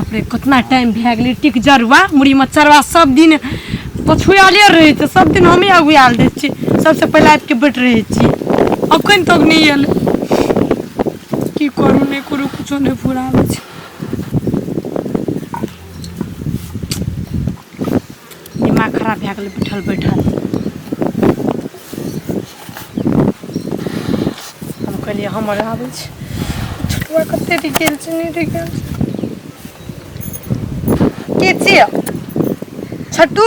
बाप रे कितना टाइम भए गेलै टिक जरुआ मुड़ी मच्छरवा सब दिन पछुआले रहे छै सब दिन हमें अगुआल दै छी सबसे पहले आबि के बैठ रहे छी अखन तक नहीं आयल की करू नहीं करू कुछो नहीं फुरावे छै दिमाग खराब भए गेलै बैठल बैठल हम कहलिए हमर आबै छै छुटुआ कते टिकेल छै नहीं टिकेल के छियै छटू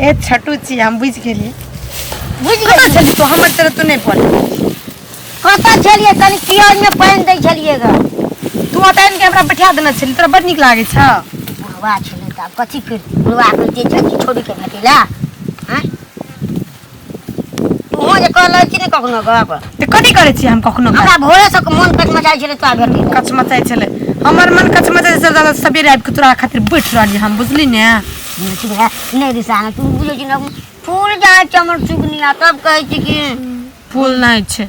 ए छटू छी हम बुझ गेलिए छली तो हमर तरह तो नहीं पड़े कता छलिए तनी कियाज में पानी दै छलिएगा तू अटाइन के हमरा बैठा देना छली तोरा बड नीक लागे छ बुढ़वा छले त कथि करती बुढ़वा करते छली छोड़ी के भेटिला हैं तू जे कहले छी ने कखनो गप त कथि करे छी हम कखनो हमरा भोरे से मन कच मचाई छले तो भेटिला कच मचाई छले हमर मन कच मचाई से ज्यादा सबेरे आबि के तोरा खातिर बैठ रहली हम बुझली ने नहीं रिसाना तू बुझे छी ना फूल जाए चमर चुगनिया तब कहे छी कि फूल नहीं छे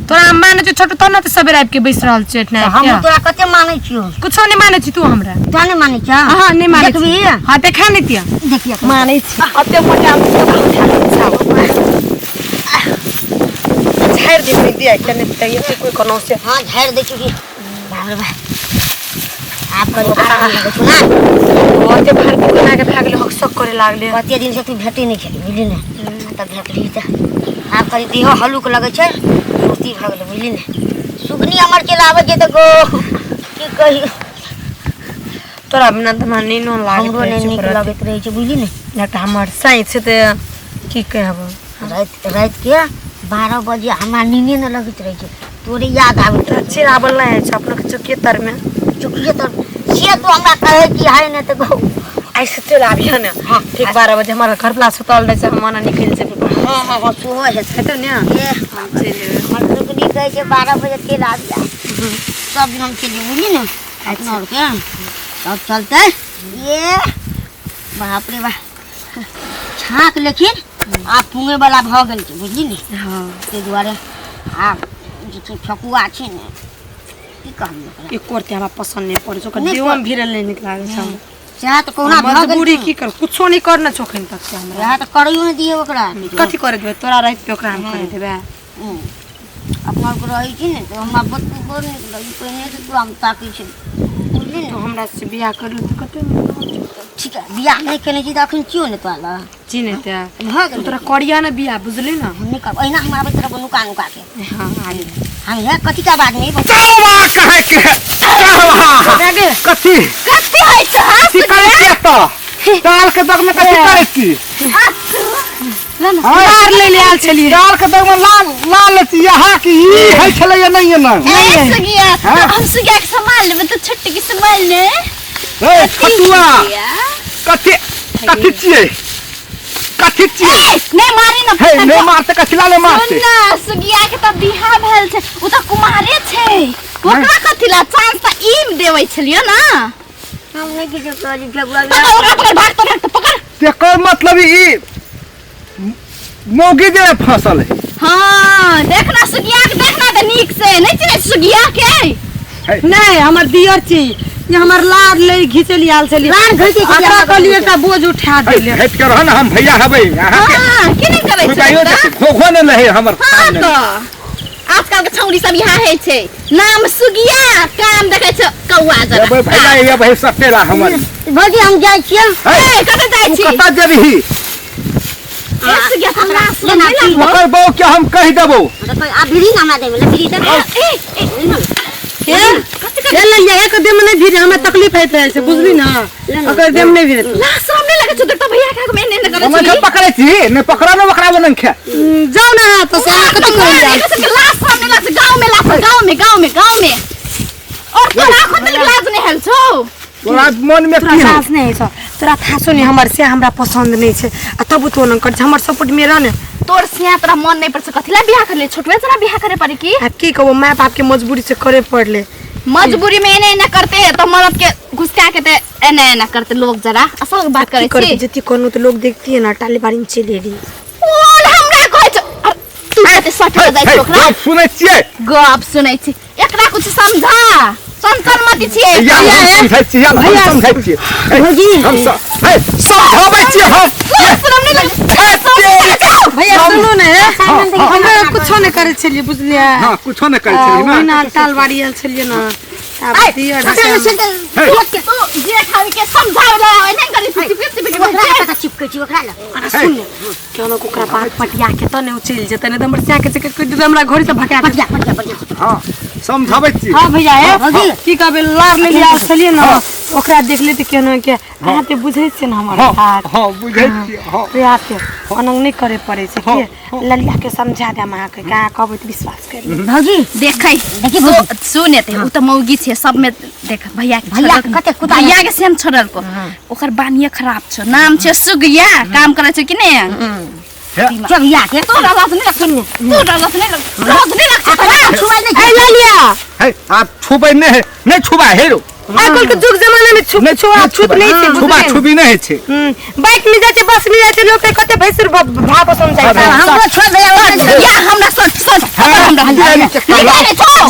तोरा माने छ छोटू तो ना त सबेरे आबि के बैस रहल छै ना हम तोरा कते मानै छियो कुछो नहीं माने छी तू हमरा तू नहीं मानै छ हां नहीं माने देखबी हां देखा नहीं तिया देखिए माने छी अते मोटे हम झाड़ दे दिया कने त ये कोई कोनो से हां झाड़ दे छी बाबरे बा आप कर सुना ओते भर के बना के भागले हकसक करे लागले कते दिन से तू भेटे नहीं छली बुझली ने तब भेटली त आप करी देह हलुक लगे छै मूर्ति भागले बुझली ने सुगनी हमर चलावे जे त गो की कही तोरा बिना त मन नहीं न लागे हमरो नहीं नीक लगत रहे छै बुझली ने लट हमर साई से त की कहब रात के 12 बजे हमरा नींद न लगत रहे छै तोरे याद आबत रहे चिराबल नहीं है अपना के चुकिए तर में चुकिए तर से तो हमरा कहे कि हाय ने त गो ऐसे चल आबियो ने हां ठीक 12 बजे हमारा घर प्ला सुतल रहे छै हम ना निकल से हां सो है तो ने हमर सुगनी कहे छै 12 बजे के रात जा सब दिन हम चली बुझली ने इतना और के अब चलते ये बाप रे बा छाक लेकिन आ पुंगे वाला भ गेल छै बुझली ने हां ते दुआरे आ जे ठकुआ छै ने की कहम एक कोरते हमरा पसंद नहीं पड़े छ देवम भिरल नहीं निक लागे छ चाह तो कोना भ गेल मजबूरी की कर कुछो नहीं करना छोखन तक से हमरा यहां त करियो नहीं दिए ओकरा कथि करे देबे तोरा रात पे ओकरा हम करे देबे अपना को रही छी ने तो हमरा बत्तू बोल नहीं लगी पहिने से तू हम ताकी छी बुझली ने तो हमरा से बियाह कर लू तो कते ठीक है बियाह नहीं केने छी त अखन क्यों ने तोला चिने त भ गेल तोरा करिया ना बियाह बुझली ना हम नहीं कर ओइना हमरा तरफ नुका नुका के हां आगे हम है कथि का बात नहीं कहवा कहे के कहवा आगे कथि कथि है छ की करे के तो दाल के दग में कथि करे की मार ले ले आल छली दाल के दग में लाल लाल यहां की ई है छले या नहीं ना ए सुगिया हम सुगिया के संभाल लेबे तो छट्टी के संभाल ले ए छटुआ कथि कथि छिए कथि छिए नहीं मारी ना हे नहीं मारते कथि लाले मारते ना सुगिया के त बिहा भेल छै उ त कुमारे छै ओकरा कथि ला चांस त ई देबै छलियो ना हम नहीं किछ करी फेगुआ पकड़ भाग तो पकड़ तेकर मतलब ई मोगी जे फसल है हां देखना सुगिया के देखना त नीक से नहीं चिन्ह सुगिया के नहीं हमर दियर छी ये हमर लाड ले घिचली आल छली लाड घिचे हमरा कहलिए त बोझ उठा देले हट कर ना हम भैया हबै यहां के हां की नहीं करे बुझाइयो छै खोखो ने लहे हमर हां तो आजकल के छौरी सब यहाँ है छै नाम सुगिया काम देखे छ कौआ जरा ए भैया ये भाई सटेला हमर भौजी हम जाय छियै ए कतै जाय छी कत जेबही ए सुगिया हमरा से ना नहीं लागो ओकर बौ के हम कह देबो देखो आ भिड़ी हमरा देबे ले भिड़ी त ए ले एक दिन में नहीं भिरे हमरा तकलीफ है छै बुझली ना अगर दिन में नहीं भिरे ला सामने लगे छ तो भैया का मैं नहीं करे हम के पकड़े छी ने पकड़ा न पकड़ा बन खे जाओ ना तो से आके तुम कर ला सामने लगे गांव में गांव में और तोरा खुद लाज नहीं हल छौ तोरा मन में तोरा की सास नहीं छ तोरा थासो नहीं हमर से हमरा पसंद नहीं छै आ तब तो न कर हमर सपोर्ट में रह ने तोर सिया तोरा मन नहीं पड़ कथिला बियाह कर ले छोटवे जना बियाह करे पड़ी की आ की कहबो माय बाप के मजबूरी से करे पड़ले मजबूरी में एने एने करते तो मरद के घुसका के ते एने एने करते लोग जरा असल बात करे छी जति कोनो तो लोग देखती है ना टाली बारी में चले री ओल हमरा कहै छ तू कते सट जाय छ ओकरा गप सुनै छियै गप सुनै छी एकरा कुछ समझा संसरमती छियै या हम समझै छियै हम समझै छियै भौजी हम समझाबै छियै हम शरम नहीं लगे भैया सुनू ने हमे कुछो नहीं करे छलिए बुझलिए हां कुछो नहीं करै छलिए ना ओहिना तालवाड़ी आयल छलिए ना अब दिया तू जेठ आबि के समझावला नहीं करी चिपके चिपके छी ओकरा अरे सुन ने क्यों ना ओकरा बात पटिया के त नहीं चल जेते ने हमर स्या के कोई हमरा घरे से भगा दे हां समझाबै छियै हां भैया भौजी की कहबे लार ले लिया छलिए ना ओकरा देख ले त केना के आते बुझै छै ना हमर हाथ हां बुझै छियै हां आते अनंग नहीं करे पड़े छै के ललिया के समझा दे हम के का कहबै त विश्वास करी भौजी देखै देखी सुने ते उ त मौगी छे सब में देख भैया भैया कते कुता भैया के सेम छोड़ल को ओकर बानिया खराब छ नाम छे सुगिया काम करे छ कि ने चगिया के तू रलस नहीं लग सुन तू रलस नहीं लग छुआ नहीं ए ललिया है आप छुबै नहीं छुबा हेरो आजकल के जुग जमाना में छुप नहीं छै छुबा छुबी नहीं छै बाइक में जाते बस में जाते लोग के कते भैंसुर भाव समझाय हमरो छोड़ दे या हमरा सोच हमरा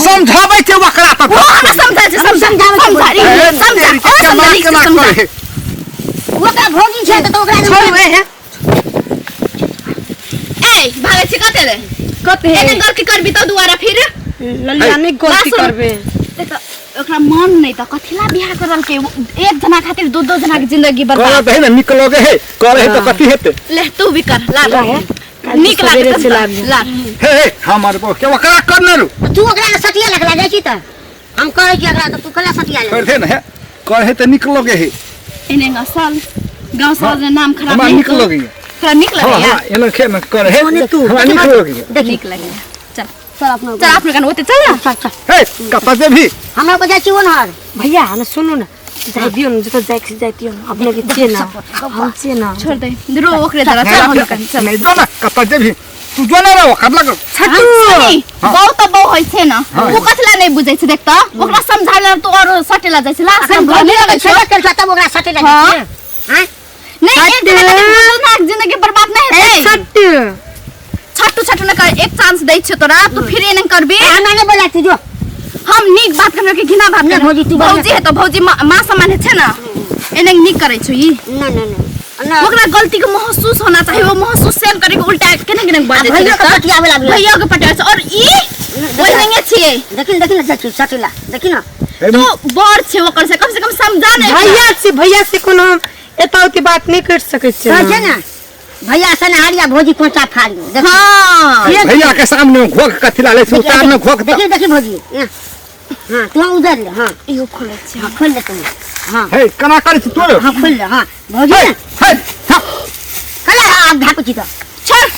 समझाबै छै ओकरा त हमरा समझा ओकरा भौजी छै त ओकरा छोड़ है ए भागे छी कते रे कते एने गलती करबी त दुबारा फिर ललिया नहीं गलती करबे देख ओकरा मन नहीं त कथिला बियाह करल के एक जना खातिर दो जना के जिंदगी बर्बाद करत है ना निकलोगे है करे है तो कथि हेते ले तू भी कर ला निक ला हे हमर बो के ओकरा करने रू तू ओकरा सटिया लगला जाइ छी त हम कहै छी ओकरा त तू कला सटिया लग कर है ना करे है तो निकलोगे है एने असल गांव समाज में नाम खराब हम नहीं निकलोगे थोड़ा निक लगे हां यार एना के ना करे है हम निकलोगे निक लगे चल चल अपना चल अपने कन ओते चल ना चल हे कपा दे भी हमरा को जाइ छी ओनहर भैया ना सुनो ना जाय दियो ना जतो जाय से जाती हो अपने के छे ना हम छे ना छोड़ दे दरो ओकरे जरा चल हम कन चल नहीं जो ना कपा दे भी तू जो ना रे ओकर लग छटू बहुत बहु होय छे ना ओ कथला नहीं बुझै छै देख त ओकरा समझाले तो और सटेला जाइ छै ला हम घर में लगे छै चल तब ओकरा सटिया लग हां नहीं एक जना के जिंदगी बर्बाद नहीं है छट छट्टू न कर एक चांस दै छ तोरा तू फिर एने करबी हम नहीं बोला तू जो हम नीक बात करने के घिना बात नहीं, कर भौजी, तू भौजी है तो भौजी मां समान है ना एने नीक करे छ ई नहीं ओकरा गलती के महसूस होना चाहिए वो महसूस सेम करे के उल्टा केने केने बात भैया के पटिया वाला भैया के पटिया और ई ओइ नहीं छिए देखिन ना सटिला देखिन ना तो बड़ छे ओकर से कम समझा नहीं भैया से कोनो एताउती बात नहीं कर सके छै कहै ना भैया से हारिया भौजी कोचा फाड़ी देख हां भैया के सामने घोक कथिला ले उतार में घोक देखी भौजी हां तू उधर ले हां इहो खोले छे हां खोल ले तू हां हे कना करे छी तोर हां खोल ले हां भौजी हे कला आग ढाप छी तो छोड़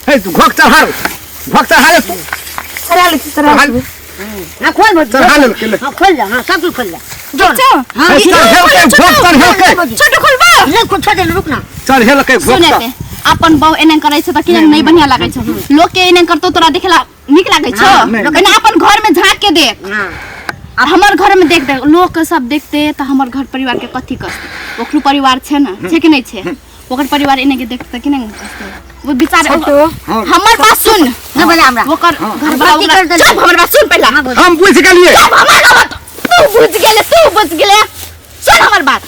हे तू घोक चढ़ा तू चल हां खोल भौजी चढ़ा ले के ले हां खोल ले हां सब कुछ खोल ले हां छोटू खोलबा ले कुछ छोड़ दे रुक ना चढ़ेल के घोक सुने ते अपन बहु एने करे छ त किने नहीं बढ़िया लागे छ लोग के एने करतो तोरा देखेला निक लागे छ लेकिन अपन घर में झांक के देख हां अब हमार घर में देख लोग के सब देखते त हमर घर परिवार के कथि करते ओकरो परिवार छे ना छे कि नहीं छे ओकर परिवार एने के देखते कि नहीं वो बेचारे हमर बात सुन न बोला हमरा ओकर घर वाला चुप हमर बात सुन पहला हम बुझ गेलिए हमर बात तू बुझ गेले सुन हमर बात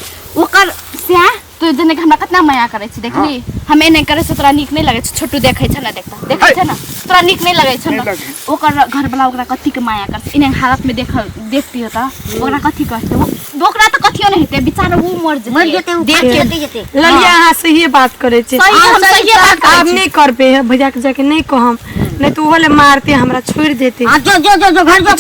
ओकर से तो जने के हमरा कितना माया करे छी देखली हम एने करे से तोरा नीक नहीं लगे छ छोटू देखे छ ना देखे छ ना तोरा नीक नहीं लगे छ ना ओकर घर वाला ओकरा कथि के माया करछ इने हालत में देखती हो त ओकरा कथि करते ओकरा त कथियो नहीं हेते बेचारा वो मर जेते देख के ललिया हां सही बात करे छै सही हम सही बात अब नहीं कर पे भैया के जाके नहीं कहम नहीं तो ओले मारते हमरा छोड़ देते हां जो घर जो